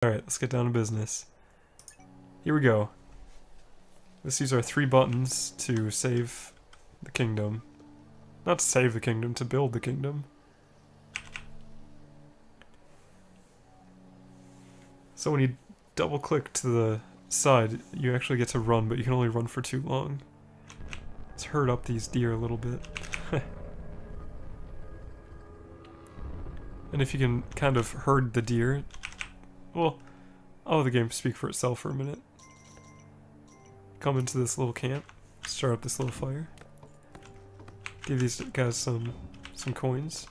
Alright, let's get down to business. Here we go. Let's use our 3 buttons to save the kingdom. Not to save the kingdom, to build the kingdom. So when you double click to the side, you actually get to run, but you can only run for too long. Let's herd up these deer a little bit. And if you can kind of herd the deer, well, I'll let the game speak for itself for a minute. Come into this little camp, start up this little fire, give these guys some coins,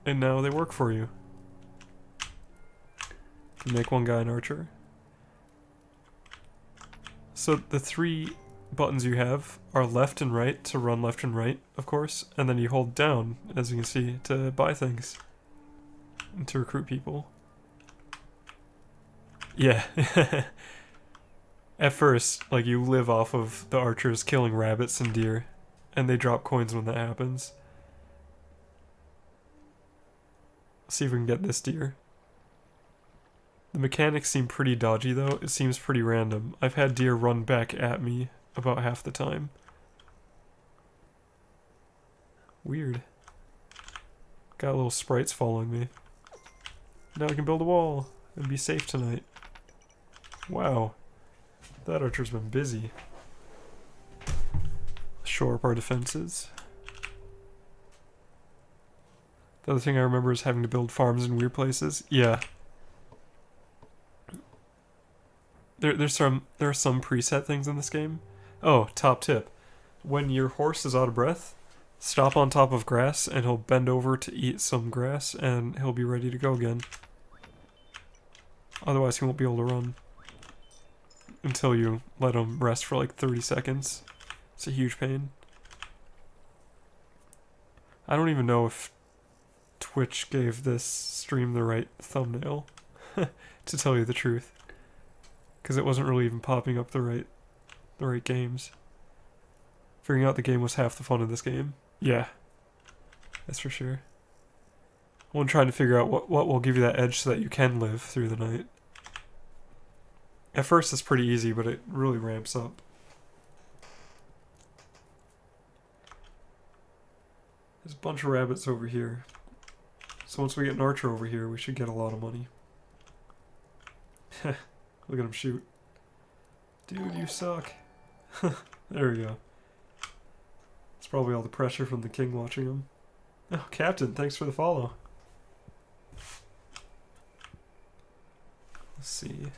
and now they work for you. You make one guy an archer. So the 3 buttons you have are left and right to run left and right, of course, and then you hold down, as you can see, to buy things and to recruit people. Yeah. At first, like, you live off of the archers killing rabbits and deer, and they drop coins when that happens. Let's see if we can get this deer. The mechanics seem pretty dodgy though, it seems pretty random. I've had deer run back at me about half the time. Weird. Got little sprites following me. Now I can build a wall and be safe tonight. Wow. That archer's been busy. Shore up our defenses. The other thing I remember is having to build farms in weird places. Yeah. There are some preset things in this game. Oh, top tip. When your horse is out of breath, stop on top of grass and he'll bend over to eat some grass and he'll be ready to go again. Otherwise he won't be able to run until you let him rest for like 30 seconds. It's a huge pain. I don't even know if Twitch gave this stream the right thumbnail, to tell you the truth. Because it wasn't really even popping up the right games. Figuring out the game was half the fun of this game. Yeah. That's for sure. I'm trying to figure out what will give you that edge so that you can live through the night. At first it's pretty easy, but it really ramps up. There's a bunch of rabbits over here. So once we get an archer over here, we should get a lot of money. Look at him shoot. Dude, you suck. There we go. It's probably all the pressure from the king watching him. Oh, Captain, thanks for the follow. Let's see.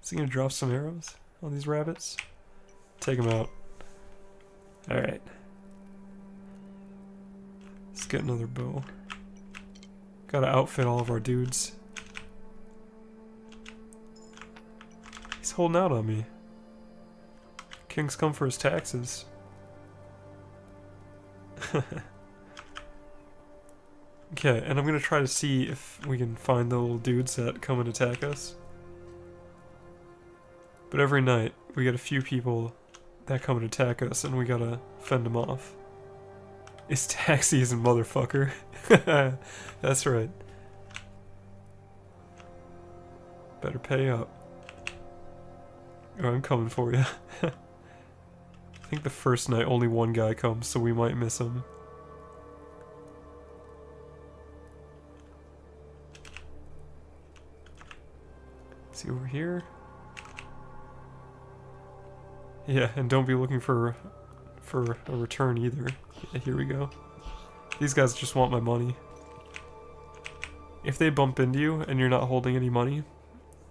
Is he gonna drop some arrows on these rabbits? Take them out. Alright. Let's get another bow. Gotta outfit all of our dudes. He's holding out on me. King's come for his taxes. Okay, and I'm gonna try to see if we can find the little dudes that come and attack us. But every night, we get a few people that come and attack us, and we gotta fend them off. It's tax season, motherfucker. That's right. Better pay up. Oh, I'm coming for you. I think the first night only one guy comes, so we might miss him. See over here? Yeah, and don't be looking for a return either. Yeah, here we go. These guys just want my money. If they bump into you and you're not holding any money,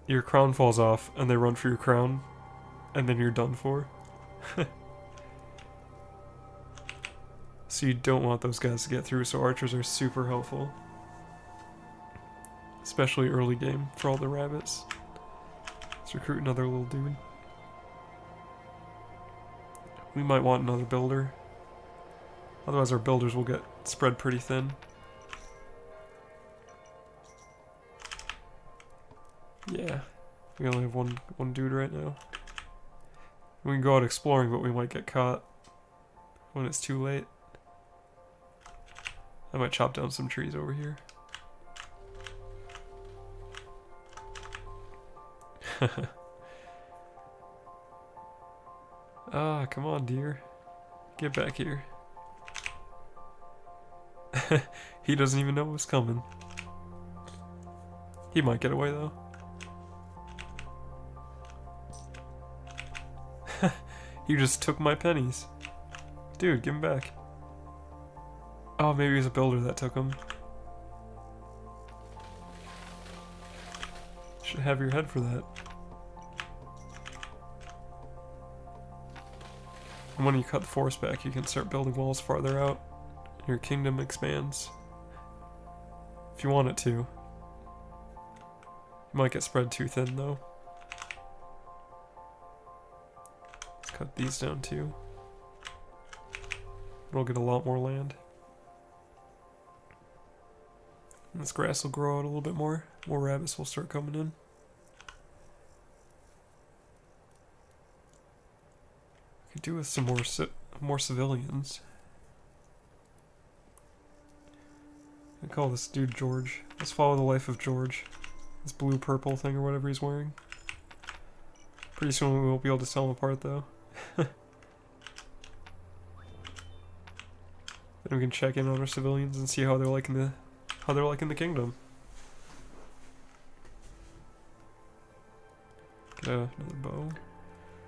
your crown falls off and they run for your crown, and then you're done for. So you don't want those guys to get through, so archers are super helpful. Especially early game for all the rabbits. Let's recruit another little dude. We might want another builder. Otherwise our builders will get spread pretty thin. Yeah. We only have one dude right now. We can go out exploring, but we might get caught when it's too late. I might chop down some trees over here. Ah, come on, dear. Get back here. He doesn't even know what's coming. He might get away, though. You just took my pennies. Dude, give him back. Oh, maybe it was a builder that took them. Should have your head for that. And when you cut the forest back, you can start building walls farther out. Your kingdom expands. If you want it to. You might get spread too thin, though. Let's cut these down, too. We'll get a lot more land. And this grass will grow out a little bit more. More rabbits will start coming in. Could do with some more civilians. I call this dude George. Let's follow the life of George. This blue-purple thing or whatever he's wearing. Pretty soon we won't be able to tell them apart, though. Then we can check in on our civilians and see how they're liking the kingdom. Get another bow.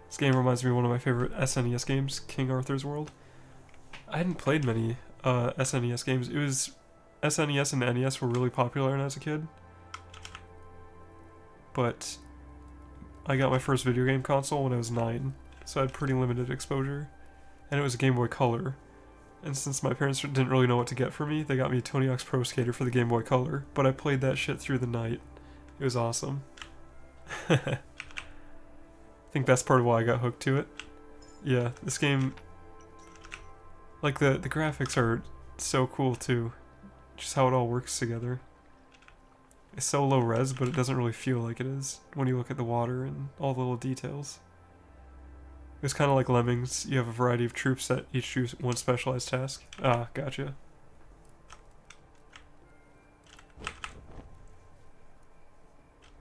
This game reminds me of one of my favorite SNES games, King Arthur's World. I hadn't played many SNES games. It was SNES and NES were really popular when I was a kid. But I got my first video game console when I was 9, so I had pretty limited exposure. And it was a Game Boy Color. And since my parents didn't really know what to get for me, they got me Tony Hawk's Pro Skater for the Game Boy Color. But I played that shit through the night. It was awesome. I think that's part of why I got hooked to it. Yeah, this game, like the graphics are so cool too. Just how it all works together. It's so low res, but it doesn't really feel like it is when you look at the water and all the little details. It's kind of like Lemmings. You have a variety of troops that each do one specialized task. Ah, gotcha.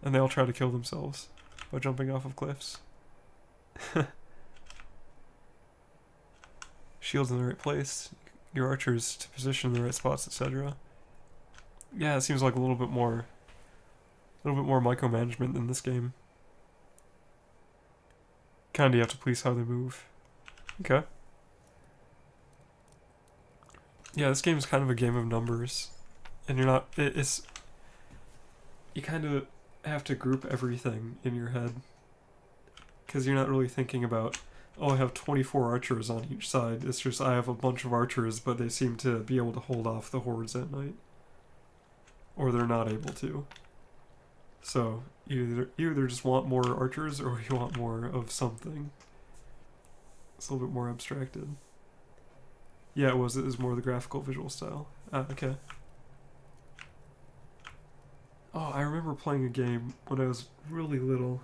And they all try to kill themselves by jumping off of cliffs. Shields in the right place. Your archers to position in the right spots, etc. Yeah, it seems like a little bit more micromanagement than this game. Kinda you have to police how they move. Okay. Yeah, this game is kind of a game of numbers. And you're not... It's... You kind of have to group everything in your head. Because you're not really thinking about, oh, I have 24 archers on each side. It's just I have a bunch of archers, but they seem to be able to hold off the hordes at night. Or they're not able to. So, you either just want more archers, or you want more of something. It's a little bit more abstracted. Yeah, it was more the graphical visual style. Ah, okay. Oh, I remember playing a game when I was really little.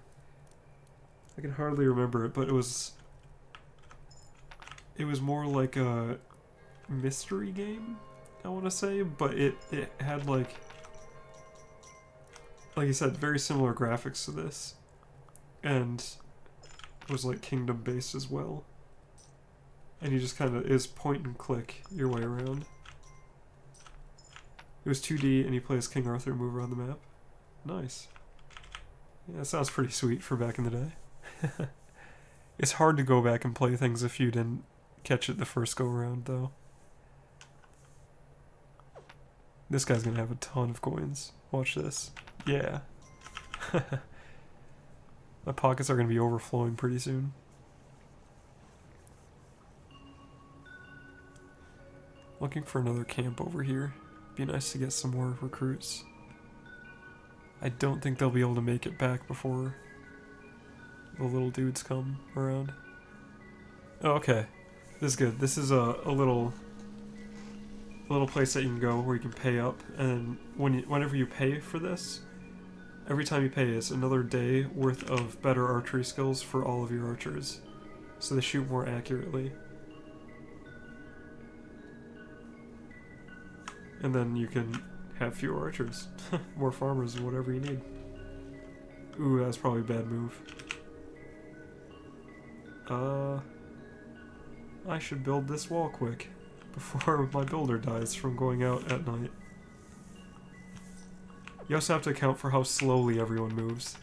I can hardly remember it, but it was more like a mystery game, I want to say, but it had like I said, very similar graphics to this, and was like kingdom based as well. And you just kind of is point and click your way around. It was 2D, and you play as King Arthur and move around the map. Nice. Yeah, that sounds pretty sweet for back in the day. It's hard to go back and play things if you didn't catch it the first go around, though. This guy's gonna have a ton of coins. Watch this. Yeah. My pockets are gonna be overflowing pretty soon. Looking for another camp over here. Be nice to get some more recruits. I don't think they'll be able to make it back before the little dudes come around. Oh, okay. This is good. This is a little place that you can go where you can pay up, and whenever you pay for this, every time you pay, it's another day worth of better archery skills for all of your archers, so they shoot more accurately. And then you can have fewer archers, more farmers, and whatever you need. Ooh, that's probably a bad move. I should build this wall quick before my builder dies from going out at night. You also have to account for how slowly everyone moves.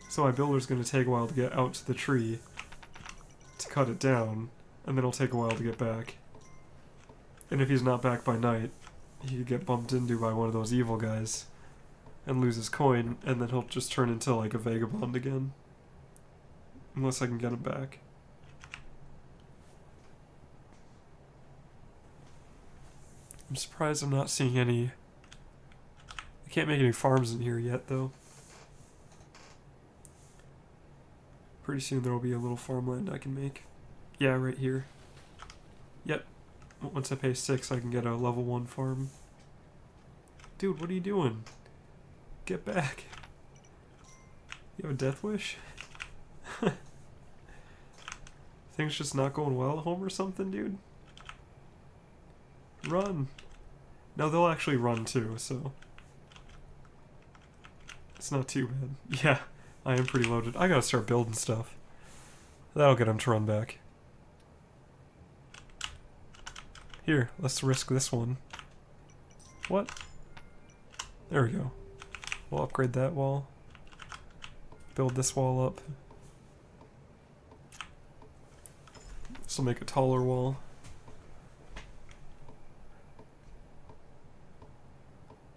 So my builder's going to take a while to get out to the tree to cut it down, and then it'll take a while to get back. And if he's not back by night, he could get bumped into by one of those evil guys and lose his coin, and then he'll just turn into like a vagabond again. Unless I can get him back. I'm surprised I'm not seeing any... I can't make any farms in here yet, though. Pretty soon there will be a little farmland I can make. Yeah, right here. Yep. Once I pay 6, I can get a level 1 farm. Dude, what are you doing? Get back. You have a death wish? Things just not going well at home or something, dude? Run. No, they'll actually run too, so... It's not too bad. Yeah, I am pretty loaded. I gotta start building stuff. That'll get them to run back. Here, let's risk this one. What? There we go. We'll upgrade that wall. Build this wall up. This will make a taller wall.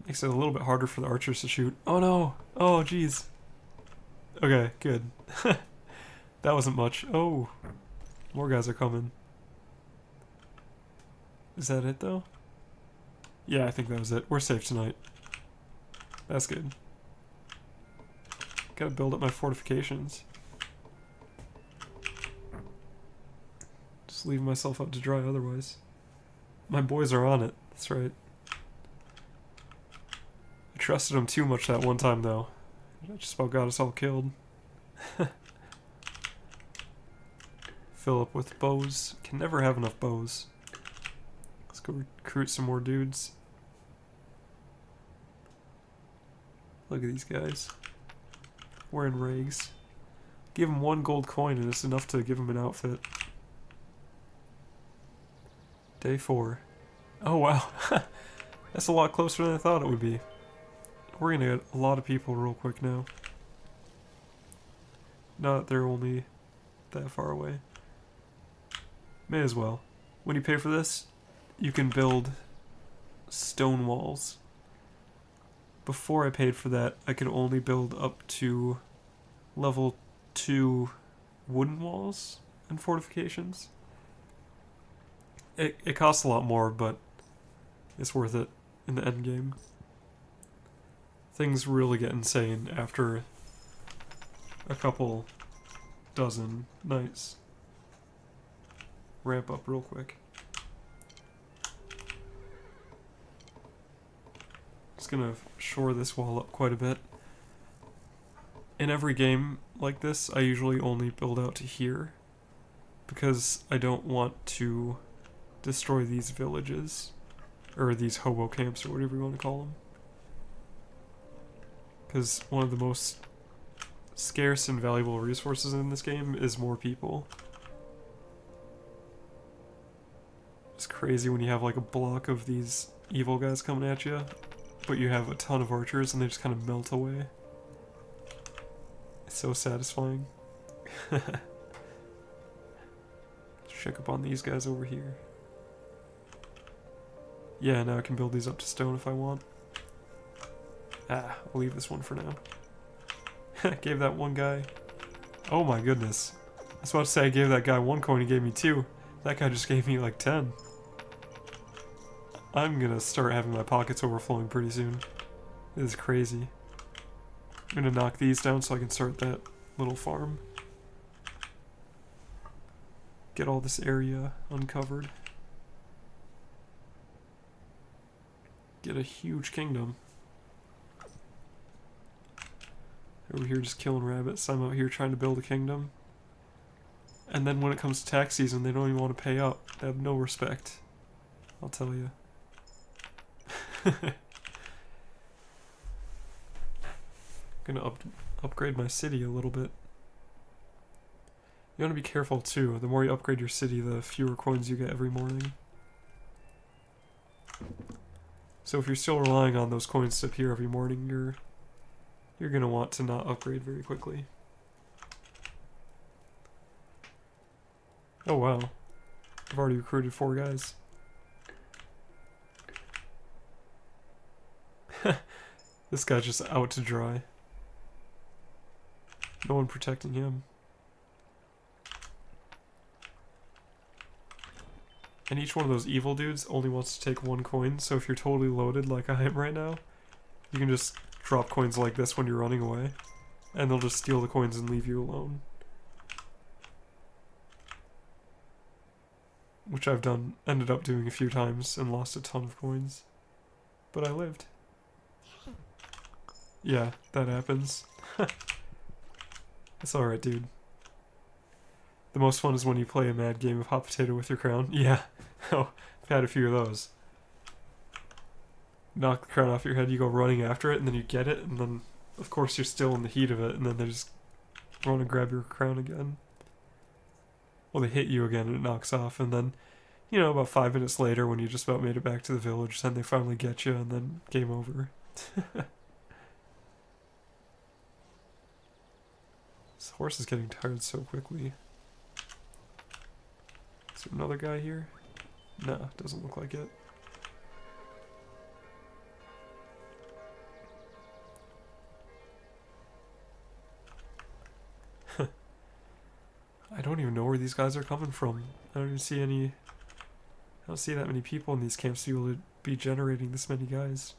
Makes it a little bit harder for the archers to shoot. Oh no! Oh jeez. Okay, good. That wasn't much. Oh! More guys are coming. Is that it though? Yeah, I think that was it. We're safe tonight. That's good. Gotta build up my fortifications. Just leaving myself out to dry otherwise. My boys are on it. That's right. I trusted them too much that one time though. I just about got us all killed. Fill up with bows. Can never have enough bows. Let's go recruit some more dudes. Look at these guys. Wearing rags. Give them 1 gold coin and it's enough to give them an outfit. Day 4. Oh wow. That's a lot closer than I thought it would be. We're gonna get a lot of people real quick now. Not that they're only that far away. May as well. When you pay for this, you can build stone walls. Before I paid for that, I could only build up to level 2 wooden walls and fortifications. It costs a lot more, but it's worth it in the end game. Things really get insane after a couple dozen nights. Ramp up real quick. Just gonna shore this wall up quite a bit. In every game like this, I usually only build out to here because I don't want to destroy these villages or these hobo camps or whatever you want to call them. Because one of the most scarce and valuable resources in this game is more people. It's crazy when you have like a block of these evil guys coming at you, but you have a ton of archers and they just kind of melt away. It's so satisfying. Let's check up on these guys over here. Yeah, now I can build these up to stone if I want. Ah, I'll leave this one for now. Gave that one guy... Oh my goodness. I was about to say I gave that guy 1 coin, he gave me 2. That guy just gave me like 10. I'm gonna start having my pockets overflowing pretty soon. This is crazy. I'm gonna knock these down so I can start that little farm. Get all this area uncovered. Get a huge kingdom. Over here just killing rabbits. I'm out here trying to build a kingdom. And then when it comes to tax season, they don't even want to pay up. They have no respect. I'll tell you. Gonna upgrade my city a little bit. You want to be careful too. The more you upgrade your city, the fewer coins you get every morning. So if you're still relying on those coins to appear every morning, you're gonna want to not upgrade very quickly. Oh wow. I've already recruited 4 guys. This guy's just out to dry. No one protecting him. And each one of those evil dudes only wants to take 1 coin, so if you're totally loaded like I am right now, you can just drop coins like this when you're running away, and they'll just steal the coins and leave you alone. Which I've ended up doing a few times and lost a ton of coins. But I lived. Yeah, that happens. It's alright, dude. The most fun is when you play a mad game of hot potato with your crown. Yeah. Oh, I've had a few of those. Knock the crown off your head, you go running after it, and then you get it, and then, of course, you're still in the heat of it, and then they just run and grab your crown again. Well, they hit you again, and it knocks off, and then, you know, about 5 minutes later, when you just about made it back to the village, then they finally get you, and then game over. This horse is getting tired so quickly. Is there another guy here? No, doesn't look like it. I don't even know where these guys are coming from. I don't even see any... I don't see that many people in these camps to be able to be generating this many guys.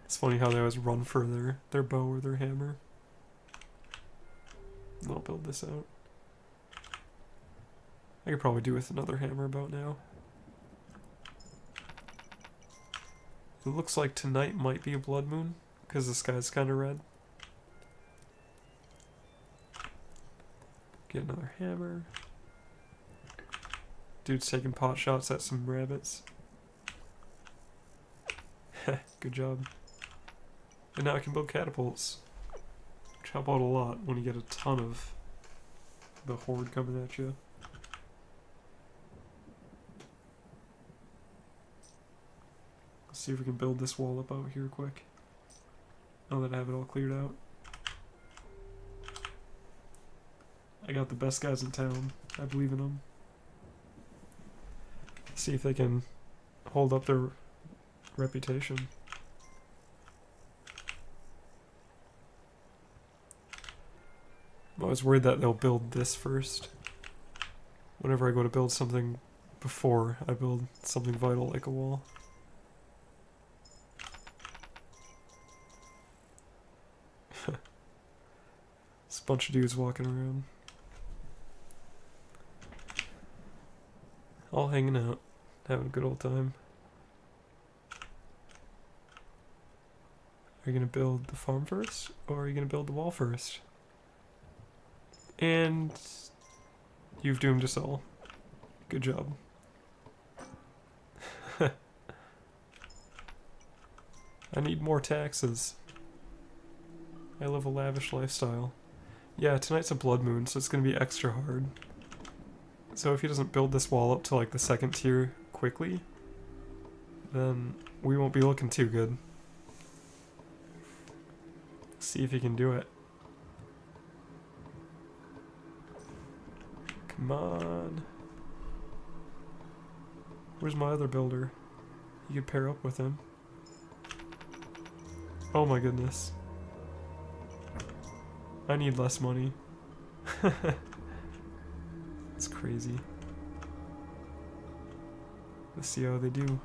It's funny how they always run for their bow or their hammer. I'll build this out. I could probably do with another hammer about now. It looks like tonight might be a blood moon, because the sky's kind of red. Get another hammer. Dude's taking pot shots at some rabbits. Good job. And now I can build catapults, which help out a lot when you get a ton of the horde coming at you. Let's see if we can build this wall up out here quick, now that I have it all cleared out. I got the best guys in town. I believe in them. See if they can hold up their reputation. I'm always worried that they'll build this first. Whenever I go to build something before I build something vital like a wall. There's a bunch of dudes walking around. All hanging out, having a good old time. Are you gonna build the farm first, or are you gonna build the wall first? And you've doomed us all. Good job. I need more taxes. I live a lavish lifestyle. Yeah, tonight's a blood moon, so it's gonna be extra hard. So if he doesn't build this wall up to like the 2nd tier quickly, then we won't be looking too good. See if he can do it. Come on. Where's my other builder? You could pair up with him. Oh my goodness. I need less money. It's crazy. Let's see how they do.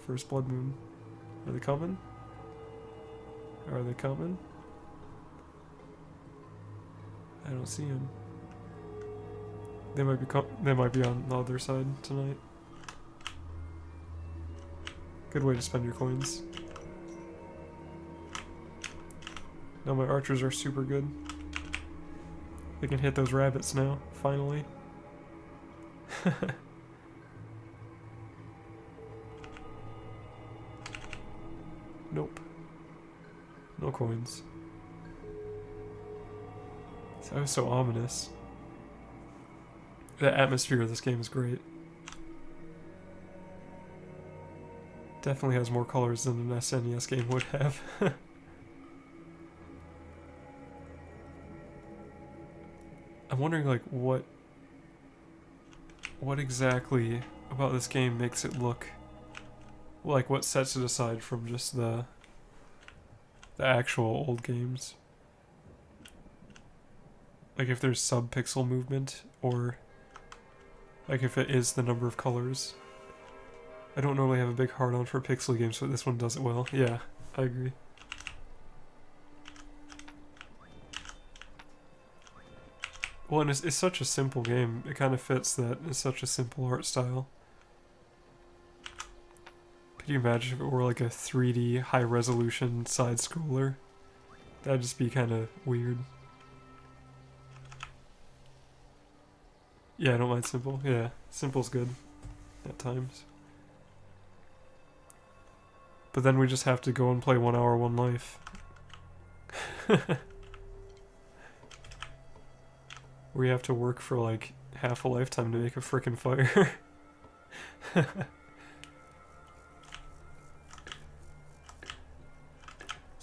First blood moon. Are they coming? Are they coming? I don't see them. They might be on the other side tonight. Good way to spend your coins. Now my archers are super good. They can hit those rabbits now, finally. Nope. No coins. That was so ominous. The atmosphere of this game is great. Definitely has more colors than an SNES game would have. I'm wondering, like, what exactly about this game makes it look like, what sets it aside from just the actual old games. Like if there's sub-pixel movement, or like if it is the number of colors. I don't normally have a big hard-on for pixel games, but this one does it well. Yeah, I agree. Well, and it's such a simple game. It kind of fits that it's such a simple art style. Could you imagine if it were like a 3D high-resolution side-scroller? That'd just be kind of weird. Yeah, I don't mind simple. Yeah, simple's good at times. But then we just have to go and play 1 Hour, One Life. We have to work for like half a lifetime to make a frickin' fire. Let's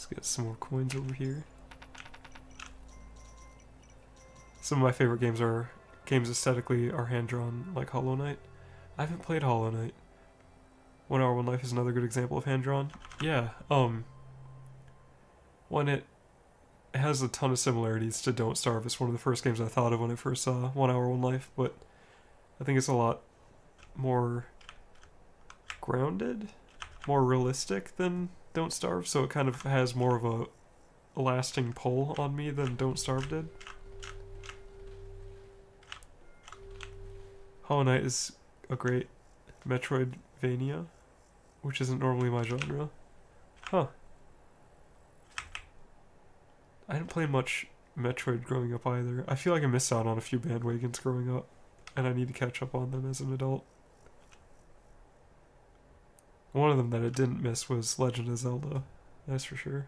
get some more coins over here. Some of my favorite games aesthetically are hand-drawn, like Hollow Knight. I haven't played Hollow Knight. 1 Hour, One Life is another good example of hand-drawn. Yeah, when it has a ton of similarities to Don't Starve. It's one of the first games I thought of when I first saw 1 Hour, One Life, but I think it's a lot more grounded, more realistic than Don't Starve, so it kind of has more of a lasting pull on me than Don't Starve did. Hollow Knight is a great Metroidvania, which isn't normally my genre. Huh. I didn't play much Metroid growing up either. I feel like I missed out on a few bandwagons growing up, and I need to catch up on them as an adult. One of them that I didn't miss was Legend of Zelda, that's for sure.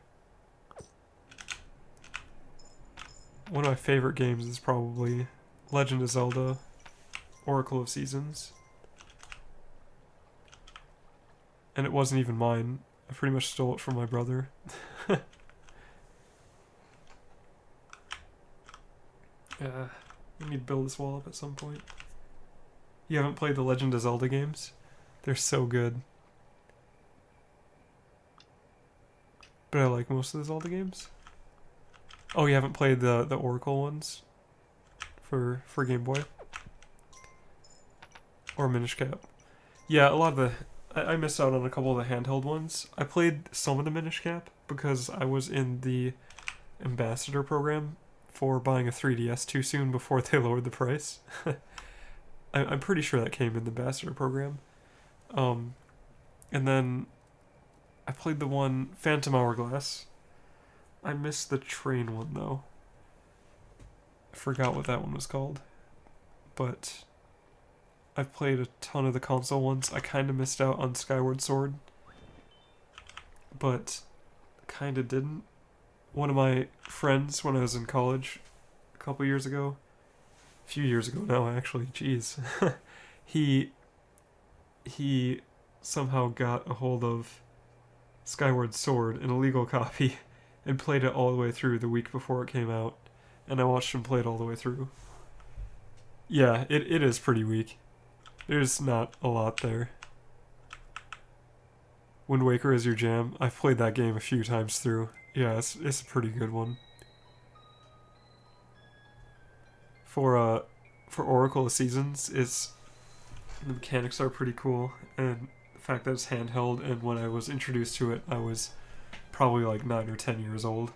One of my favorite games is probably Legend of Zelda, Oracle of Seasons. And it wasn't even mine. I pretty much stole it from my brother. We need to build this wall up at some point. You haven't played the Legend of Zelda games? They're so good. But I like most of the Zelda games. Oh, you haven't played the Oracle ones? For Game Boy? Or Minish Cap? Yeah, a lot of the... I missed out on a couple of the handheld ones. I played some of the Minish Cap because I was in the ambassador program for buying a 3DS too soon before they lowered the price. I'm pretty sure that came in the ambassador program. And then I played the one Phantom Hourglass. I missed the train one though. I forgot what that one was called. But I've played a ton of the console ones. I kind of missed out on Skyward Sword, but kind of didn't. One of my friends when I was in college a couple years ago, a few years ago now actually, jeez, he somehow got a hold of Skyward Sword, an illegal copy, and played it all the way through the week before it came out, and I watched him play it all the way through. Yeah, it is pretty weak. There's not a lot there. Wind Waker is your jam. I've played that game a few times through. Yeah, it's a pretty good one. For Oracle of Seasons, the mechanics are pretty cool, and the fact that it's handheld, and when I was introduced to it, I was probably like 9 or 10 years old.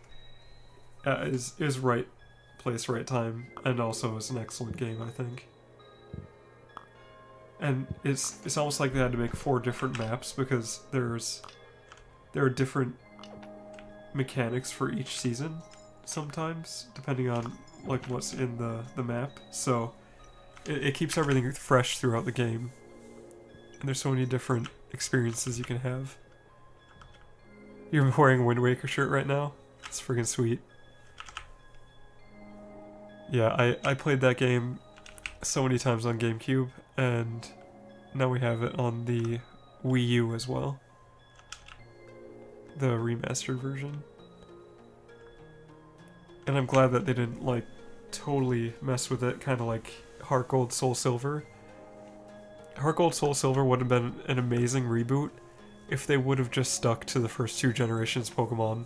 Is right place, right time, and also is an excellent game, I think. And it's almost like they had to make 4 different maps because there are different mechanics for each season sometimes, depending on like what's in the map. So it keeps everything fresh throughout the game. And there's so many different experiences you can have. You're wearing a Wind Waker shirt right now? It's freaking sweet. Yeah, I played that game so many times on GameCube, and now we have it on the Wii U as well. The remastered version. And I'm glad that they didn't, like, totally mess with it, kind of like Heart Gold Soul Silver. Heart Gold Soul Silver would have been an amazing reboot if they would have just stuck to the first 2 generations Pokemon.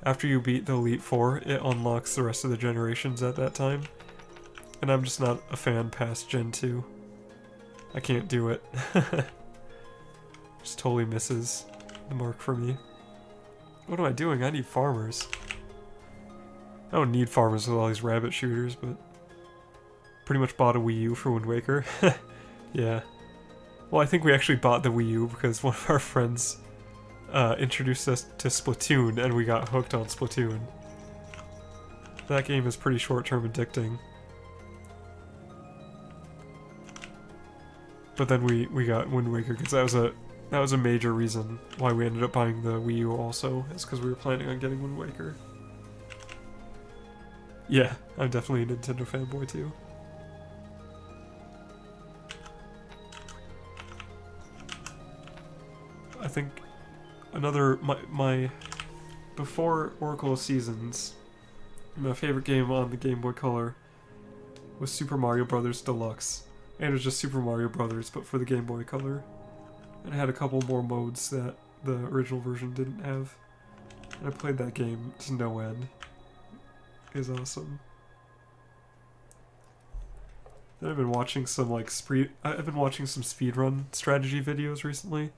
After you beat the Elite Four, it unlocks the rest of the generations at that time. And I'm just not a fan past Gen 2. I can't do it. Just totally misses the mark for me. What am I doing? I need farmers. I don't need farmers with all these rabbit shooters, but pretty much bought a Wii U for Wind Waker. Yeah. Well, I think we actually bought the Wii U because one of our friends introduced us to Splatoon, and we got hooked on Splatoon. That game is pretty short-term addicting. But then we got Wind Waker because that was a major reason why we ended up buying the Wii U also, is because we were planning on getting Wind Waker. Yeah, I'm definitely a Nintendo fanboy too. I think another, my before Oracle of Seasons, my favorite game on the Game Boy Color was Super Mario Bros. Deluxe. And it was just Super Mario Bros., but for the Game Boy Color. And it had a couple more modes that the original version didn't have. And I played that game to no end. It is awesome. Then I've been watching some I've been watching some speedrun strategy videos recently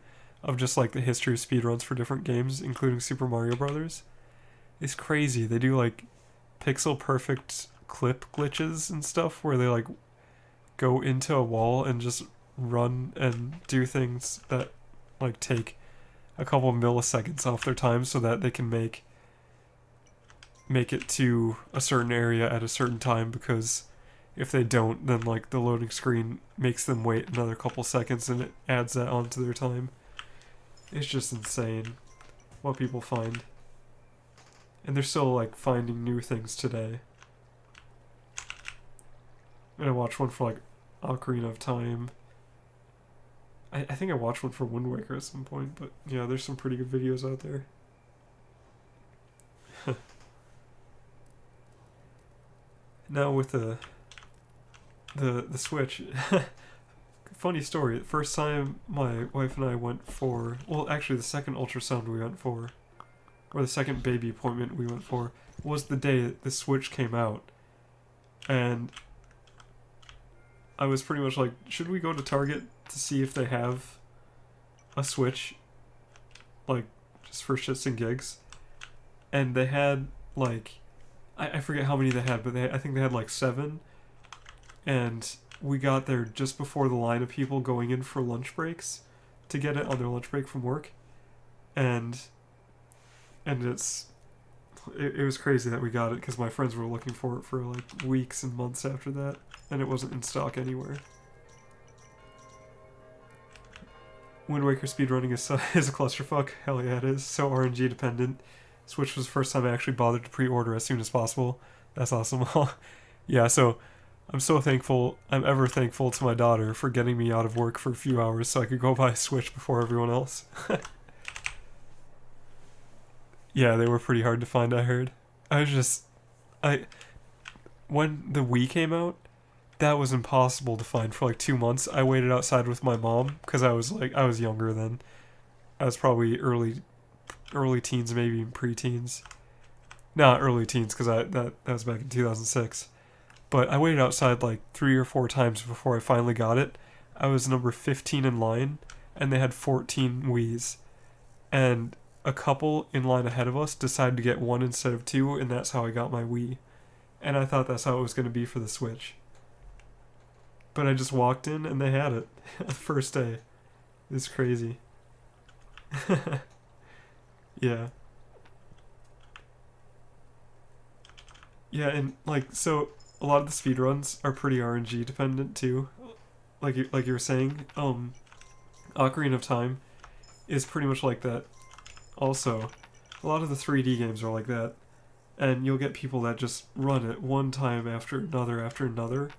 of just like the history of speedruns for different games, including Super Mario Brothers. It's crazy. They do like pixel perfect clip glitches and stuff where they like go into a wall and just run and do things that like take a couple milliseconds off their time so that they can make it to a certain area at a certain time, because if they don't, then like the loading screen makes them wait another couple seconds and it adds that onto their time. It's just insane what people find. And they're still like finding new things today. And I watched one for like Ocarina of Time. I think I watched one for Wind Waker at some point, but yeah, there's some pretty good videos out there. Now with the Switch, funny story. The first time my wife and I went for, well, actually the second ultrasound we went for, or the second baby appointment we went for, was the day that the Switch came out. And I was pretty much like, should we go to Target to see if they have a Switch? Like, just for shits and gigs. And they had, like, I forget how many they had, but I think they had like 7. And we got there just before the line of people going in for lunch breaks to get it on their lunch break from work. And it was crazy that we got it because my friends were looking for it for like weeks and months after that, and it wasn't in stock anywhere. Wind Waker speedrunning is a clusterfuck. Hell yeah, it is. So RNG dependent. Switch was the first time I actually bothered to pre-order as soon as possible. That's awesome. Yeah, so I'm so thankful. I'm ever thankful to my daughter for getting me out of work for a few hours so I could go buy a Switch before everyone else. Yeah, they were pretty hard to find, I heard. When the Wii came out, that was impossible to find for like 2 months. I waited outside with my mom because I was younger then. I was probably early teens, maybe even pre-teens. Not early teens because that was back in 2006. But I waited outside like 3 or 4 times before I finally got it. I was number 15 in line, and they had 14 Wiis. And a couple in line ahead of us decided to get 1 instead of 2, and that's how I got my Wii. And I thought that's how it was going to be for the Switch. But I just walked in and they had it the first day. It's crazy. Yeah. Yeah, and like, so a lot of the speedruns are pretty RNG dependent too. Like you were saying, Ocarina of Time is pretty much like that also. A lot of the 3D games are like that, and you'll get people that just run it one time after another,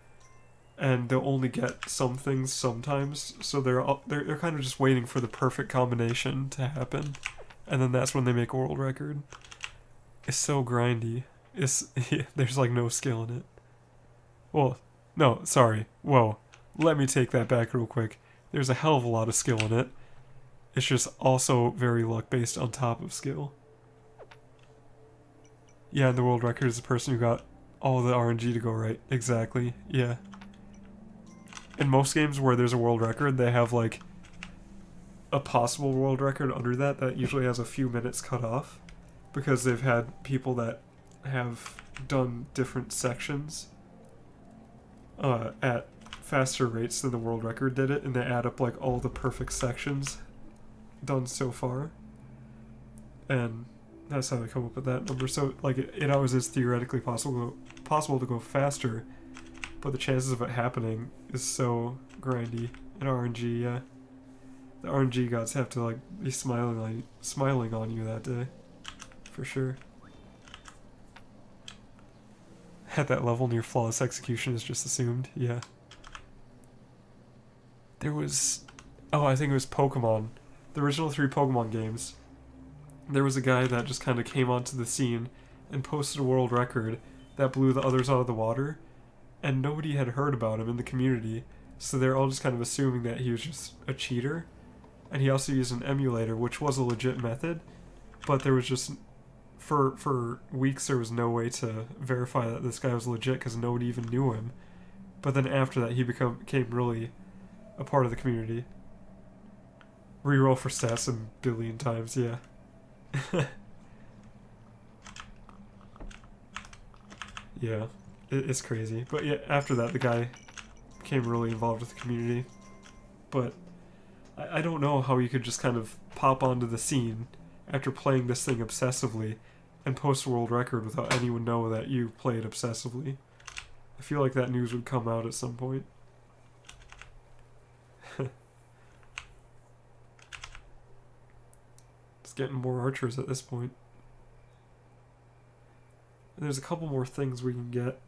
and they'll only get some things sometimes. So they're kind of just waiting for the perfect combination to happen, and then that's when they make a world record. It's so grindy. There's like no skill in it. Well, no, sorry. Whoa. Let me take that back real quick. There's a hell of a lot of skill in it. It's just also very luck based on top of skill. Yeah, and the world record is the person who got all the RNG to go right. Exactly, yeah. In most games where there's a world record, they have like a possible world record under that usually has a few minutes cut off, because they've had people that have done different sections at faster rates than the world record did it, and they add up like all the perfect sections done so far, and that's how they come up with that number. So like it always is theoretically possible to go faster, but the chances of it happening is so grindy in RNG. Yeah, the RNG gods have to like be smiling on you that day, for sure. At that level, near flawless execution is just assumed. Yeah. There was, I think it was Pokemon, the original 3 Pokemon games. There was a guy that just kind of came onto the scene and posted a world record that blew the others out of the water, and nobody had heard about him in the community, so they're all just kind of assuming that he was just a cheater. And he also used an emulator, which was a legit method, but there was just, for weeks there was no way to verify that this guy was legit because nobody even knew him. But then after that he became really a part of the community. Reroll for stats a billion times, yeah. Yeah, it's crazy. But yeah, after that the guy became really involved with the community. But I don't know how you could just kind of pop onto the scene after playing this thing obsessively and post a world record without anyone know that you played obsessively. I feel like that news would come out at some point. It's getting more archers at this point. And there's a couple more things we can get.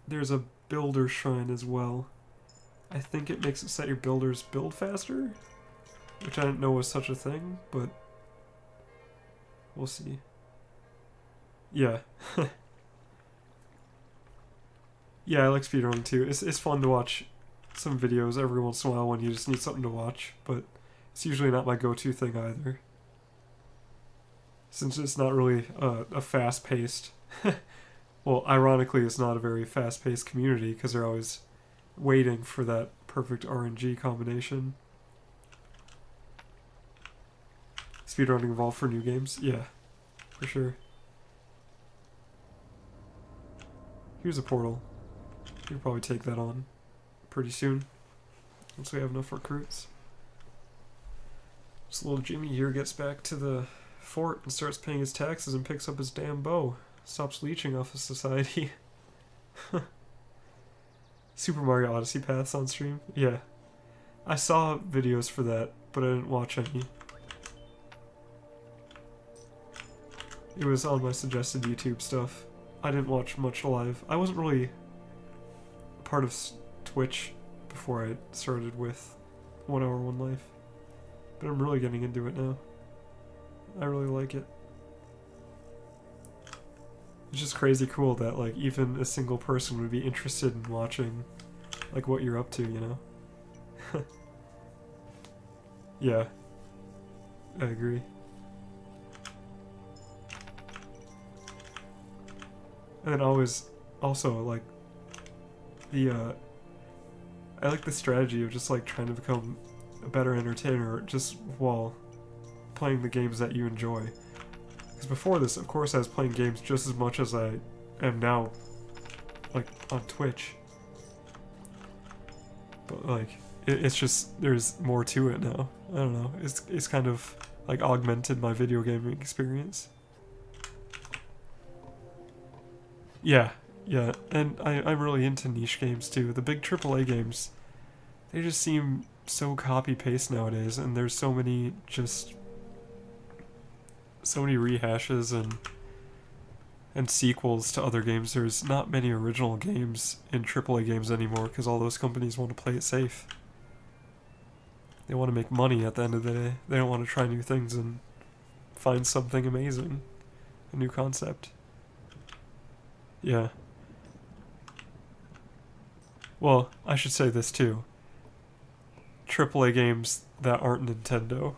There's a builder shrine as well. I think it makes it so that your builders build faster, which I didn't know was such a thing, but we'll see. Yeah. Yeah, I like speedrunning too. It's fun to watch some videos every once in a while when you just need something to watch, but it's usually not my go-to thing either. Since it's not really a fast-paced... Well, ironically, it's not a very fast-paced community because they're always waiting for that perfect RNG combination. Speedrunning involved for new games? Yeah, for sure. Here's a portal. You'll probably take that on pretty soon, once we have enough recruits. So little Jimmy here gets back to the fort and starts paying his taxes and picks up his damn bow. Stops leeching off of society. Super Mario Odyssey paths on stream? Yeah. I saw videos for that, but I didn't watch any. It was on my suggested YouTube stuff. I didn't watch much live. I wasn't really a part of Twitch before I started with 1 Hour 1 Life. But I'm really getting into it now. I really like it. It's just crazy cool that like even a single person would be interested in watching like what you're up to, you know? Yeah. I agree. And then also like the I like the strategy of just like trying to become a better entertainer just while playing the games that you enjoy. Because before this, of course, I was playing games just as much as I am now, like, on Twitch. But, like, it's just, there's more to it now. I don't know. It's kind of, like, augmented my video gaming experience. Yeah, and I'm really into niche games, too. The big AAA games, they just seem so copy-paste nowadays, and there's so many just so many rehashes and sequels to other games. There's not many original games in AAA games anymore because all those companies want to play it safe. They want to make money at the end of the day. They don't want to try new things and find something amazing. A new concept. Yeah. Well, I should say this too. AAA games that aren't Nintendo.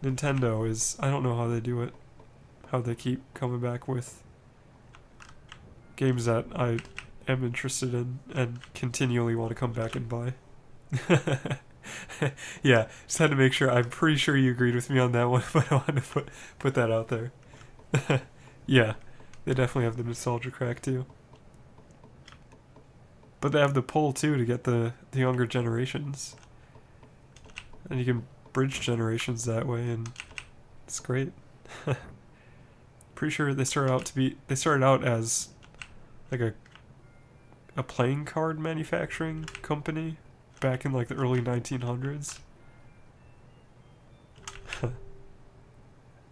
Nintendo is... I don't know how they do it. How they keep coming back with games that I am interested in and continually want to come back and buy. Yeah, just had to make sure. I'm pretty sure you agreed with me on that one, but I wanted to put that out there. Yeah, they definitely have the nostalgia crack too. But they have the pull too to get the younger generations. And you can bridge generations that way, and it's great. Pretty sure they started out as like a playing card manufacturing company back in like the early 1900s.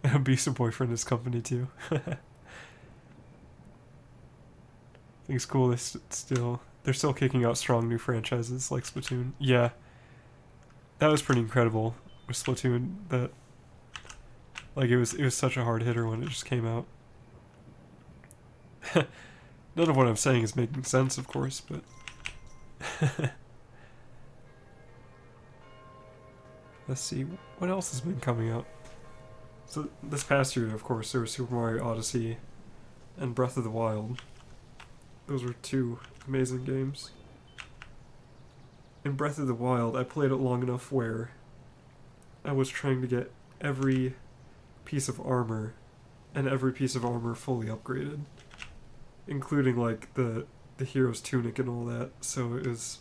Abusive Boyfriend is company too. I think it's cool they're still kicking out strong new franchises like Splatoon. Yeah. That was pretty incredible with Splatoon. That like it was such a hard hitter when it just came out. None of what I'm saying is making sense, of course, but let's see what else has been coming out. So this past year, of course, there was Super Mario Odyssey and Breath of the Wild. Those were two amazing games. In Breath of the Wild, I played it long enough where I was trying to get every piece of armor and every piece of armor fully upgraded, including like the hero's tunic and all that. So it was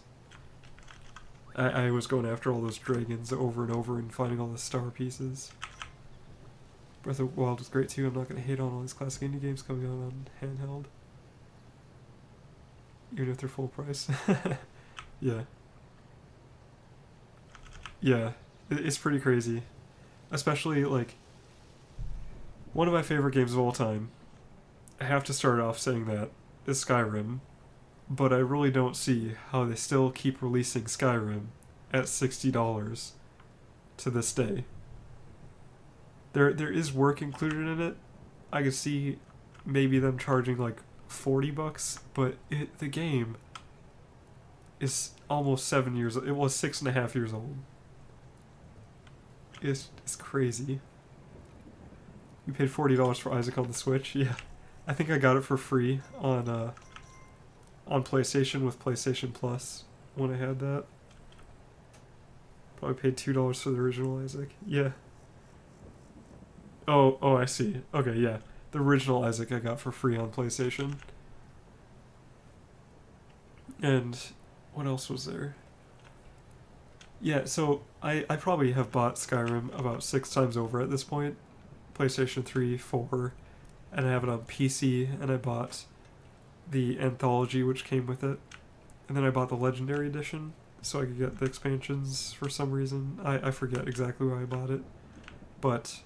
I was going after all those dragons over and over and finding all the star pieces. Breath of the Wild was great too. I'm not going to hate on all these classic indie games coming out on handheld, even if they're full price. Yeah. Yeah, it's pretty crazy. Especially, like, one of my favorite games of all time, I have to start off saying that, is Skyrim. But I really don't see how they still keep releasing Skyrim at $60 to this day. There is work included in it. I could see maybe them charging like $40, but the game is almost 7 years old. It was 6.5 years old. It's crazy. You paid $40 for Isaac on the Switch? Yeah. I think I got it for free on PlayStation with PlayStation Plus when I had that. Probably paid $2 for the original Isaac. Yeah. Oh, I see. Okay, yeah. The original Isaac I got for free on PlayStation. And what else was there? Yeah, so I probably have bought Skyrim about 6 times over at this point. PlayStation 3, 4, and I have it on PC, and I bought the anthology which came with it. And then I bought the Legendary Edition, so I could get the expansions for some reason. I forget exactly why I bought it. But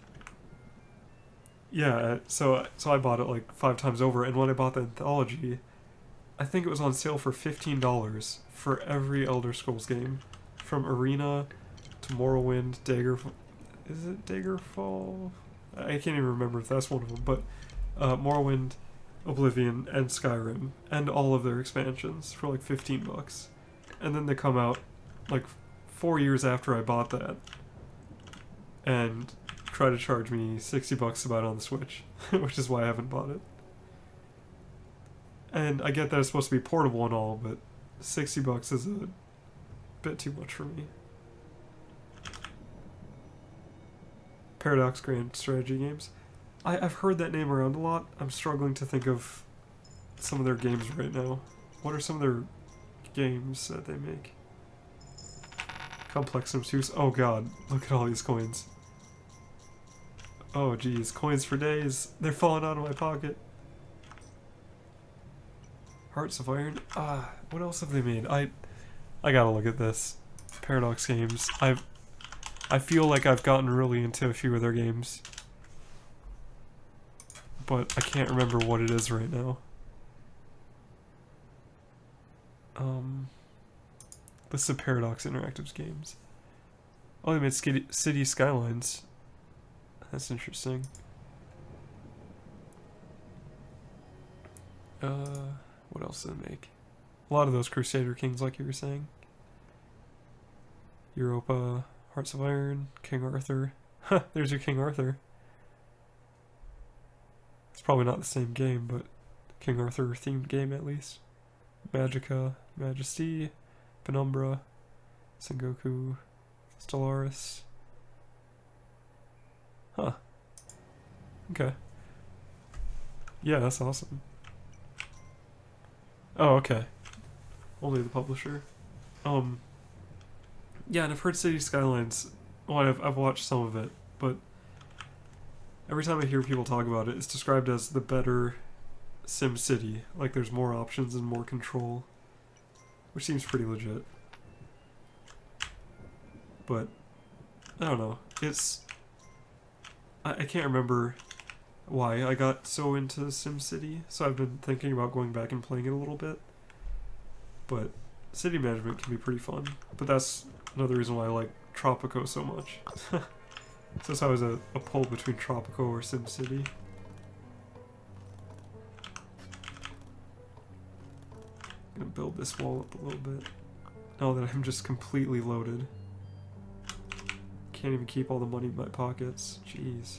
yeah, so I bought it like 5 times over, and when I bought the anthology, I think it was on sale for $15 for every Elder Scrolls game. From Arena to Morrowind, Daggerfall. Is it Daggerfall? I can't even remember if that's one of them, but Morrowind, Oblivion, and Skyrim, and all of their expansions for like $15. And then they come out like 4 years after I bought that and try to charge me $60 to buy it on the Switch, which is why I haven't bought it. And I get that it's supposed to be portable and all, but $60 is a bit too much for me. Paradox Grand Strategy Games. I've heard that name around a lot. I'm struggling to think of some of their games right now. What are some of their games that they make? Complex Sims 2. Oh god, look at all these coins. Oh geez, coins for days. They're falling out of my pocket. Hearts of Iron. What else have they made? I gotta look at this. Paradox Games. I feel like I've gotten really into a few of their games. but I can't remember what it is right now. List of Paradox Interactive's games. Oh, they made City Skylines. That's interesting. What else did they make? A lot of those Crusader Kings, like you were saying. Europa, Hearts of Iron, King Arthur. Huh, there's your King Arthur. It's probably not the same game, but King Arthur themed game at least. Magica, Majesty, Penumbra, Sengoku, Stellaris. Huh. Okay. Yeah, that's awesome. Oh, okay. Only the publisher. Yeah, and I've heard City Skylines. Well, I've watched some of it, but every time I hear people talk about it, it's described as the better SimCity. Like there's more options and more control, which seems pretty legit. But I don't know. It's I can't remember why I got so into SimCity, so I've been thinking about going back and playing it a little bit. But city management can be pretty fun. But that's another reason why I like Tropico so much. So it's always a pull between Tropico or SimCity. Gonna build this wall up a little bit. Now that I'm just completely loaded. Can't even keep all the money in my pockets. Jeez.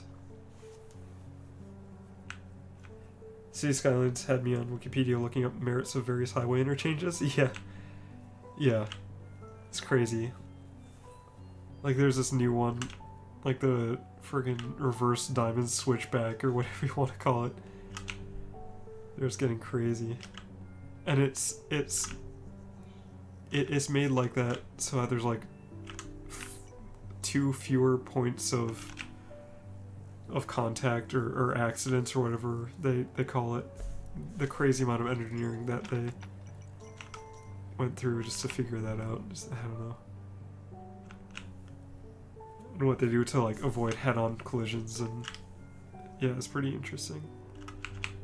City Skylines had me on Wikipedia looking up merits of various highway interchanges. Yeah. Yeah. It's crazy. Like there's this new one, like the friggin' reverse diamond switchback or whatever you want to call it. They're just getting crazy. And it's made like that so that there's like two fewer points of contact or accidents or whatever they call it. The crazy amount of engineering that they went through just to figure that out. Just, I don't know. And what they do to like avoid head-on collisions, and yeah, it's pretty interesting.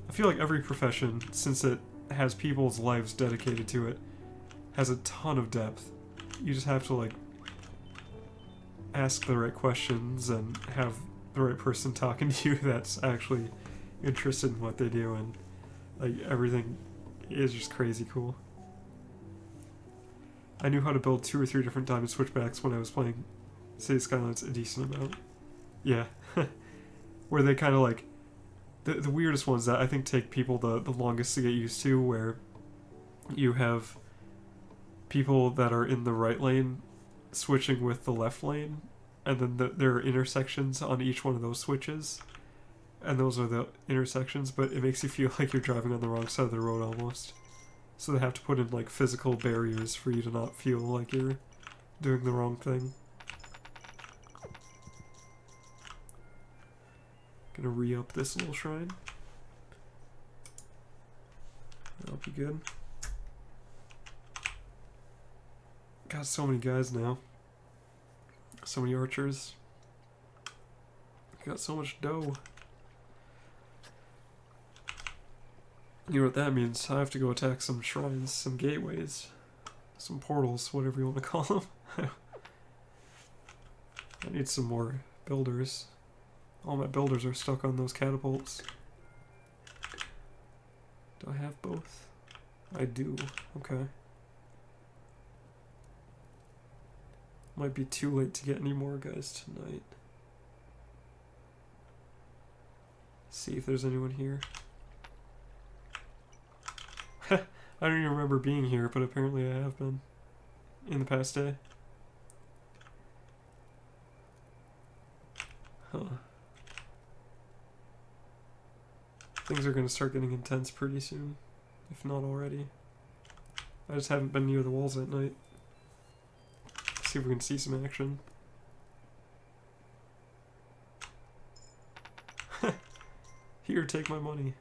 I feel like every profession, since it has people's lives dedicated to it, has a ton of depth. You just have to like ask the right questions and have the right person talking to you that's actually interested in what they do, and like everything is just crazy cool. I knew how to build 2 or 3 different diamond switchbacks when I was playing City Skylines a decent amount. Yeah. Where they kind of like the weirdest ones that I think take people the longest to get used to, where you have people that are in the right lane switching with the left lane, and then there are intersections on each one of those switches, and those are the intersections, but it makes you feel like you're driving on the wrong side of the road almost. So they have to put in like physical barriers for you to not feel like you're doing the wrong thing. Gonna re-up this little shrine. That'll be good. Got so many guys now. So many archers. Got so much dough. You know what that means? I have to go attack some shrines, some gateways, some portals, whatever you want to call them. I need some more builders. All my builders are stuck on those catapults. Do I have both? I do. Okay. Might be too late to get any more guys tonight. See if there's anyone here. I don't even remember being here, but apparently I have been in the past day. Huh. Things are going to start getting intense pretty soon, if not already. I just haven't been near the walls at night. See if we can see some action. Here, take my money.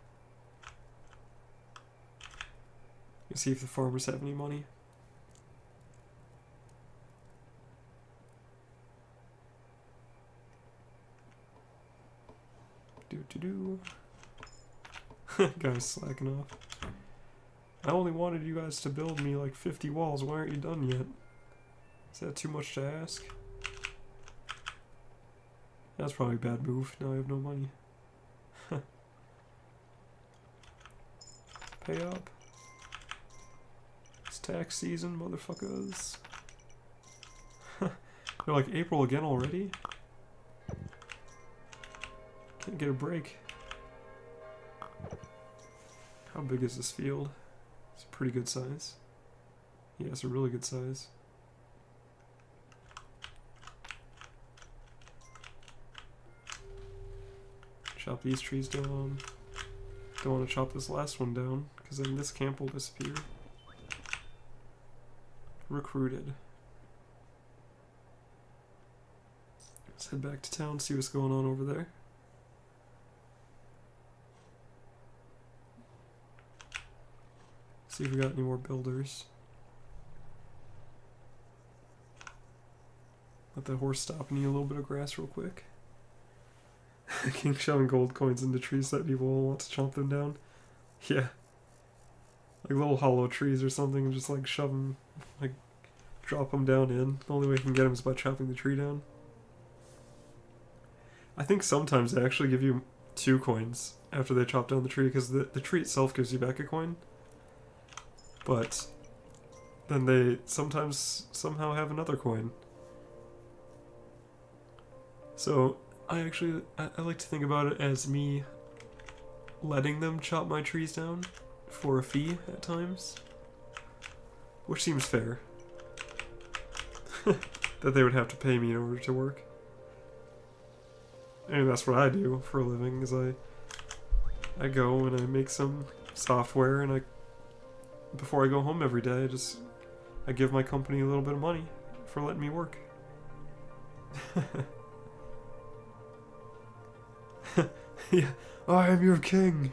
See if the farmers have any money. Do. Guys slacking off. I only wanted you guys to build me like 50 walls. Why aren't you done yet? Is that too much to ask? That's probably a bad move. Now I have no money. Pay up. It's tax season, motherfuckers. They're like April again already? Can't get a break. How big is this field? It's a pretty good size. Yeah, it's a really good size. Chop these trees down. Don't want to chop this last one down, because then this camp will disappear. Recruited. Let's head back to town, see what's going on over there. See if we got any more builders. Let that horse stop and eat a little bit of grass real quick. King shoving gold coins into trees that people will want to chomp them down. Yeah. Like little hollow trees or something, and just like shove them, like drop them down in. The only way you can get them is by chopping the tree down. I think sometimes they actually give you 2 coins after they chop down the tree, because the tree itself gives you back a coin. But then they sometimes somehow have another coin. So I like to think about it as me letting them chop my trees down for a fee at times, which seems fair. That they would have to pay me in order to work. And that's what I do for a living, is I go and I make some software, and before I go home every day, I give my company a little bit of money for letting me work. Yeah, I am your king.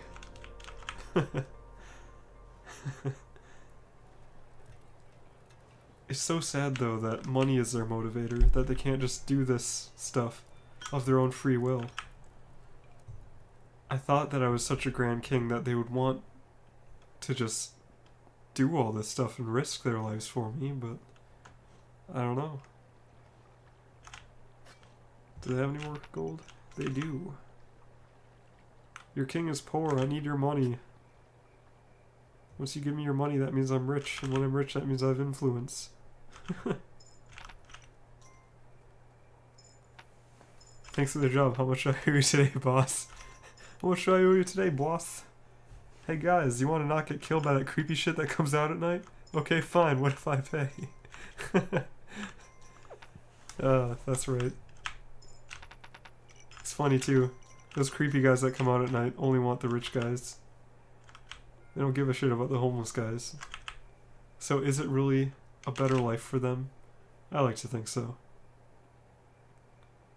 It's so sad though that money is their motivator, that they can't just do this stuff of their own free will. I thought that I was such a grand king that they would want to just do all this stuff and risk their lives for me, but I don't know. Do they have any more gold? They do. Your king is poor, I need your money. Once you give me your money, that means I'm rich, and when I'm rich, that means I have influence. Thanks for the job. How much do I owe you today, boss? How much do I owe you today, boss? Hey guys, you want to not get killed by that creepy shit that comes out at night? Okay, fine, what if I pay? That's right. It's funny too. Those creepy guys that come out at night only want the rich guys. They don't give a shit about the homeless guys. So is it really a better life for them? I like to think so.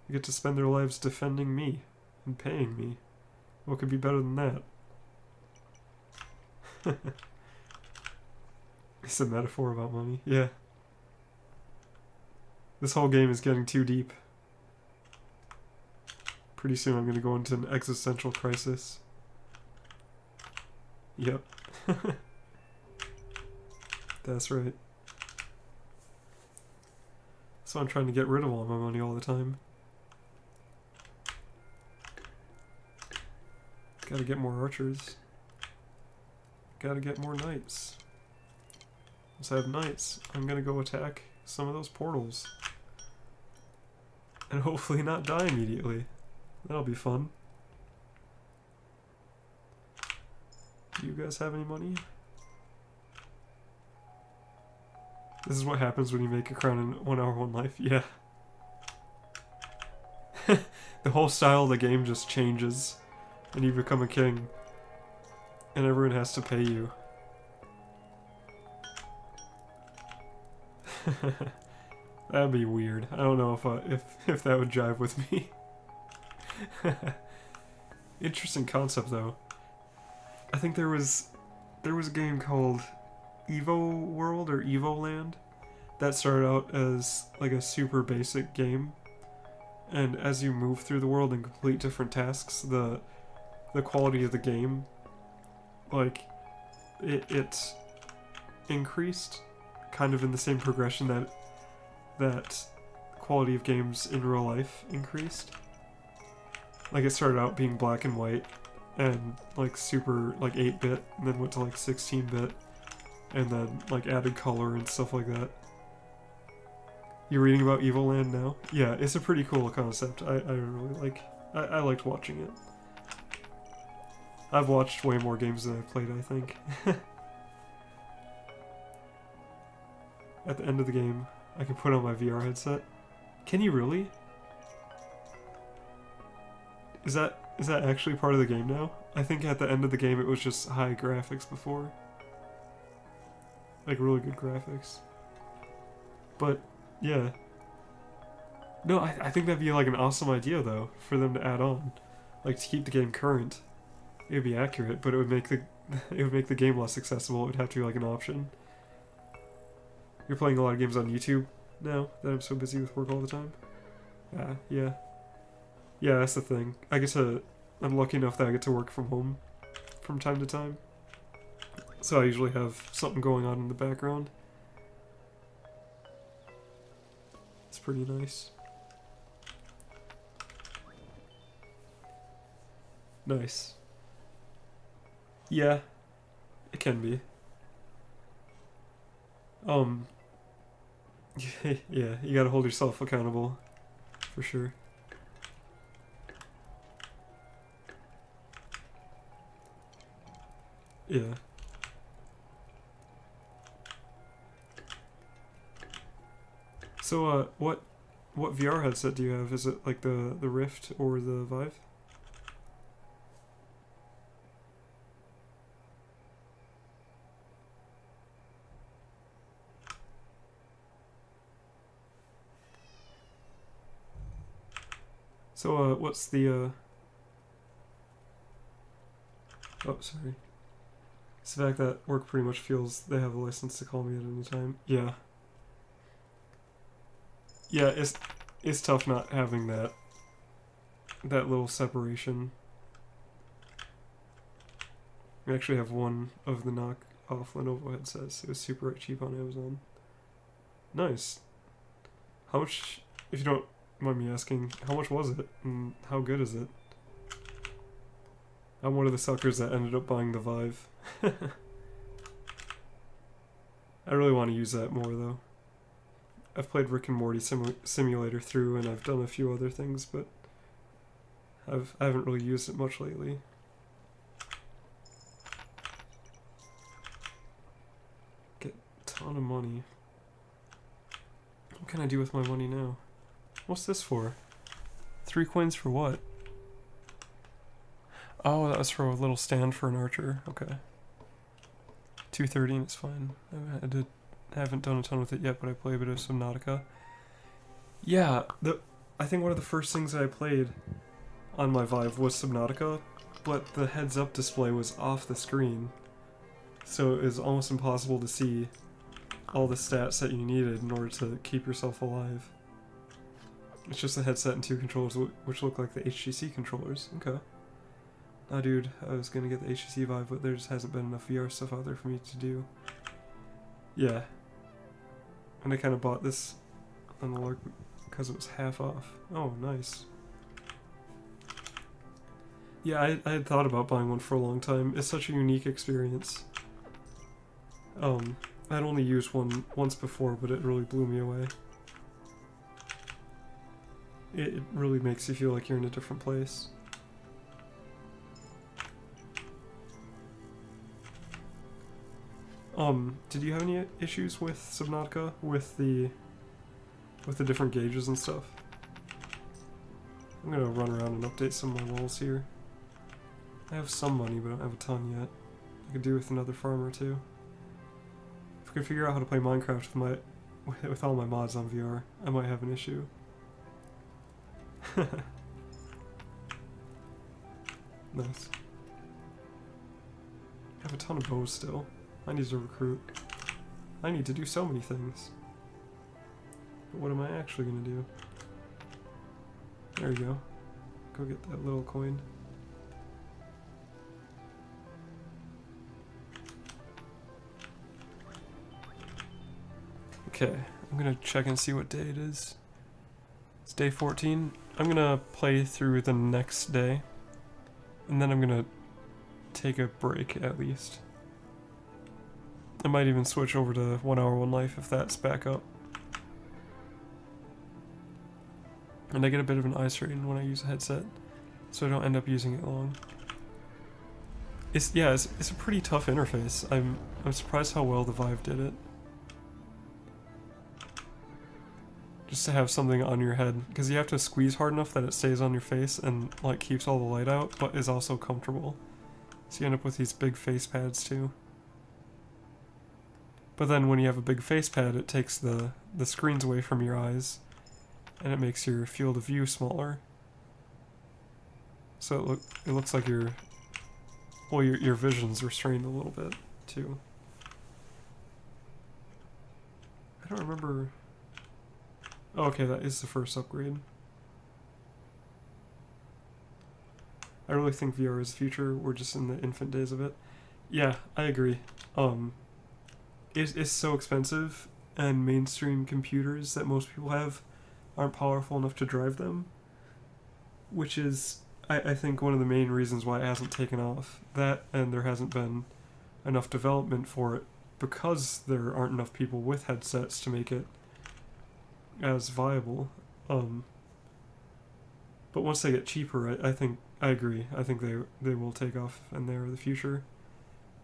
They get to spend their lives defending me and paying me. What could be better than that? It's a metaphor about money. Yeah. This whole game is getting too deep. Pretty soon I'm going to go into an existential crisis. Yep. That's right. So I'm trying to get rid of all my money all the time. Gotta get more archers. Gotta get more knights. Once I have knights, I'm gonna go attack some of those portals. And hopefully not die immediately. That'll be fun. Do you guys have any money? This is what happens when you make a crown in 1 hour, 1 life. Yeah. The whole style of the game just changes. And you become a king. And everyone has to pay you. That'd be weird. I don't know if that would jive with me. Interesting concept though. I think there was a game called Evo World or Evo Land that started out as like a super basic game, and as you move through the world and complete different tasks, the quality of the game like it increased kind of in the same progression that quality of games in real life increased. Like it started out being black and white and like super like 8-bit, and then went to like 16-bit, and then like added color and stuff like that. You reading about Evil Land now? Yeah, it's a pretty cool concept. I really like. I liked watching it. I've watched way more games than I've played, I think. At the end of the game, I can put on my VR headset. Can you really? Is that actually part of the game now? I think at the end of the game it was just high graphics before. Like really good graphics. But, yeah. No, I think that'd be like an awesome idea though, for them to add on. Like to keep the game current. It would be accurate, but it would make the game less accessible. It would have to be like an option. You're playing a lot of games on YouTube now that I'm so busy with work all the time? Yeah. Yeah, that's the thing. I guess I'm lucky enough that I get to work from home from time to time. So I usually have something going on in the background. It's pretty nice. Nice. Yeah, it can be. Yeah, you gotta hold yourself accountable, for sure. Yeah. So, what VR headset do you have? Is it like the Rift or the Vive? So, what's the, oh, sorry. It's the fact that work pretty much feels they have a license to call me at any time. Yeah. Yeah, it's tough not having that little separation. I actually have one of the knockoff Lenovo headsets. It was super cheap on Amazon. Nice. How much, if you don't mind me asking, how much was it? And how good is it? I'm one of the suckers that ended up buying the Vive. I really want to use that more, though. I've played Rick and Morty Simulator through, and I've done a few other things, but I haven't really used it much lately. Get a ton of money. What can I do with my money now? What's this for? 3 coins for what? Oh, that was for a little stand for an archer. Okay. 230 and it's fine. I haven't done a ton with it yet, but I play a bit of Subnautica. Yeah, I think one of the first things that I played on my Vive was Subnautica, but the heads-up display was off the screen, so it was almost impossible to see all the stats that you needed in order to keep yourself alive. It's just a headset and 2 controllers, which look like the HTC controllers. Okay. Nah, dude, I was gonna get the HTC Vive, but there just hasn't been enough VR stuff out there for me to do. Yeah. And I kind of bought this on the lark because it was half off. Oh, nice. Yeah, I had thought about buying one for a long time. It's such a unique experience. I'd only used one once before, but it really blew me away. It really makes you feel like you're in a different place. Did you have any issues with Subnautica, with the different gauges and stuff? I'm gonna run around and update some of my walls here. I have some money, but I don't have a ton yet. I could do with another farm or two. If I could figure out how to play Minecraft with all my mods on VR, I might have an issue. Nice. I have a ton of bows still. I need to recruit. I need to do so many things. But what am I actually gonna do? There you go. Go get that little coin. Okay, I'm gonna check and see what day it is. It's day 14. I'm gonna play through the next day, and then I'm gonna take a break at least. I might even switch over to 1 Hour One Life if that's back up. And I get a bit of an eye strain when I use a headset, so I don't end up using it long. It's a pretty tough interface. I'm surprised how well the Vive did it. Just to have something on your head, because you have to squeeze hard enough that it stays on your face and like keeps all the light out, but is also comfortable. So you end up with these big face pads too. But then when you have a big face pad, it takes the screens away from your eyes, and it makes your field of view smaller. So it looks like your vision's restrained a little bit too. I don't remember. Oh, okay, that is the first upgrade. I really think VR is the future. We're just in the infant days of it. Yeah, I agree. It's so expensive, and mainstream computers that most people have aren't powerful enough to drive them, which is, I think, one of the main reasons why it hasn't taken off. That, and there hasn't been enough development for it because there aren't enough people with headsets to make it as viable. But once they get cheaper, I agree. I think they will take off, and they're the future.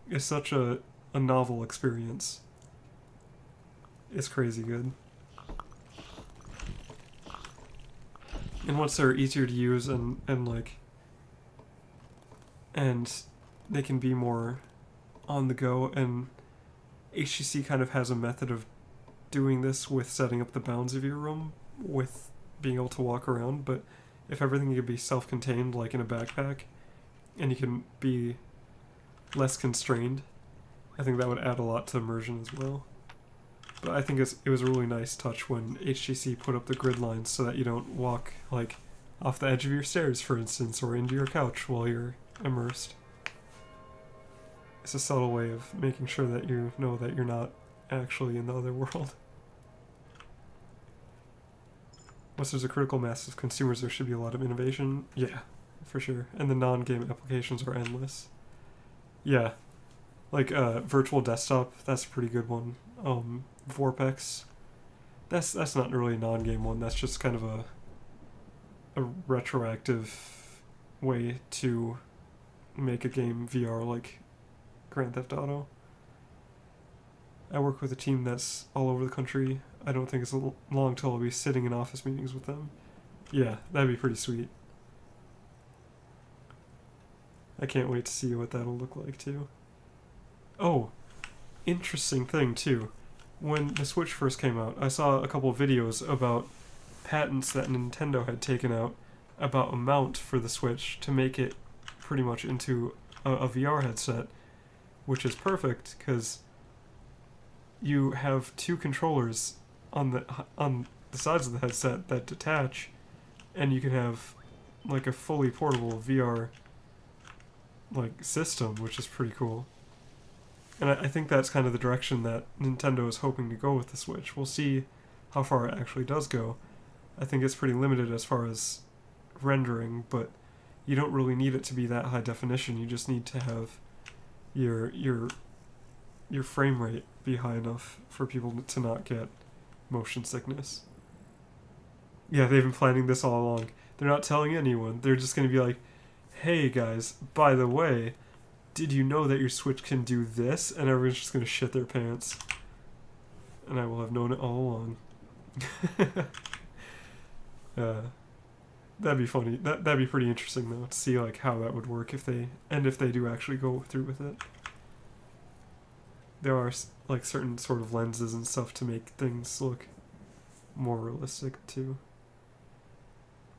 It's such a novel experience. It's crazy good. And once they're easier to use and they can be more on the go, and HTC kind of has a method of doing this with setting up the bounds of your room with being able to walk around, but if everything could be self-contained like in a backpack and you can be less constrained, I think that would add a lot to immersion as well. But I think it was a really nice touch when HTC put up the grid lines so that you don't walk like off the edge of your stairs, for instance, or into your couch while you're immersed. It's a subtle way of making sure that you know that you're not actually in the other world. Once there's a critical mass of consumers, there should be a lot of innovation. Yeah, for sure. And the non-game applications are endless. Yeah. Like virtual desktop, that's a pretty good one. Vorpex, that's not really a non-game one. That's just kind of a retroactive way to make a game VR like Grand Theft Auto. I work with a team that's all over the country. I don't think it's long till I'll be sitting in office meetings with them. Yeah, that'd be pretty sweet. I can't wait to see what that'll look like too. Oh, interesting thing too. When the Switch first came out, I saw a couple of videos about patents that Nintendo had taken out about a mount for the Switch to make it pretty much into a VR headset, which is perfect because you have two controllers on the sides of the headset that detach, and you can have like a fully portable VR like system, which is pretty cool. And I think that's kind of the direction that Nintendo is hoping to go with the Switch. We'll see how far it actually does go. I think it's pretty limited as far as rendering, but you don't really need it to be that high definition. You just need to have your frame rate be high enough for people to not get motion sickness. Yeah, they've been planning this all along. They're not telling anyone. They're just going to be like, hey guys, by the way, did you know that your Switch can do this? And everyone's just going to shit their pants. And I will have known it all along. That'd be funny. That'd be pretty interesting though, to see like how that would work if they do actually go through with it. There are like certain sort of lenses and stuff to make things look more realistic too.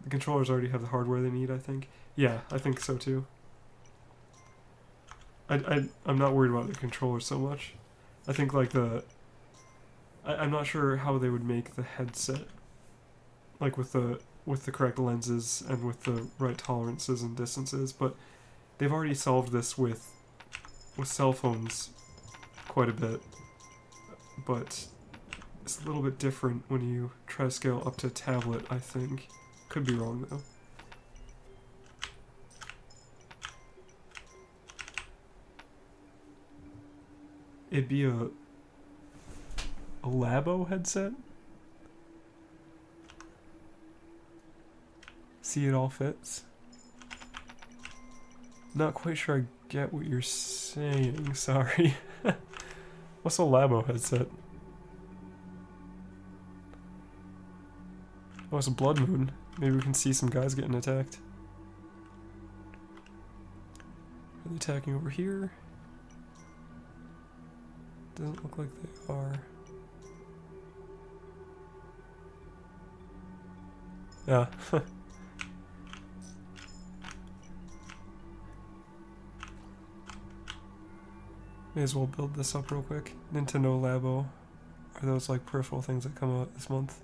The controllers already have the hardware they need, I think. Yeah, I think so too. I'm not worried about the controller so much. I think like I'm not sure how they would make the headset like with the correct lenses and with the right tolerances and distances, but they've already solved this with cell phones quite a bit. But is a little bit different when you try to scale up to tablet, I think. Could be wrong, though. It'd be a Labo headset? See, it all fits. Not quite sure I get what you're saying, sorry. What's a Labo headset? Oh, it's a blood moon. Maybe we can see some guys getting attacked. Are they attacking over here? Doesn't look like they are. Yeah. May as well build this up real quick. Nintendo Labo. Are those like peripheral things that come out this month?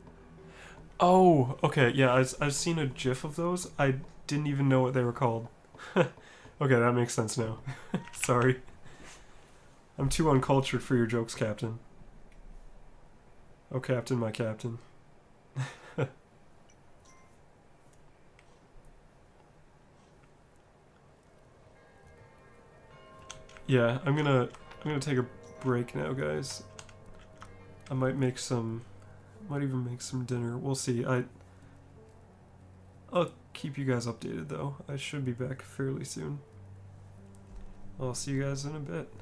Oh, okay, yeah, I've seen a GIF of those. I didn't even know what they were called. Okay, that makes sense now. Sorry. I'm too uncultured for your jokes, Captain. Oh, Captain, my Captain. Yeah, I'm gonna take a break now, guys. I might even make some dinner. We'll see. I'll keep you guys updated though. I should be back fairly soon. I'll see you guys in a bit.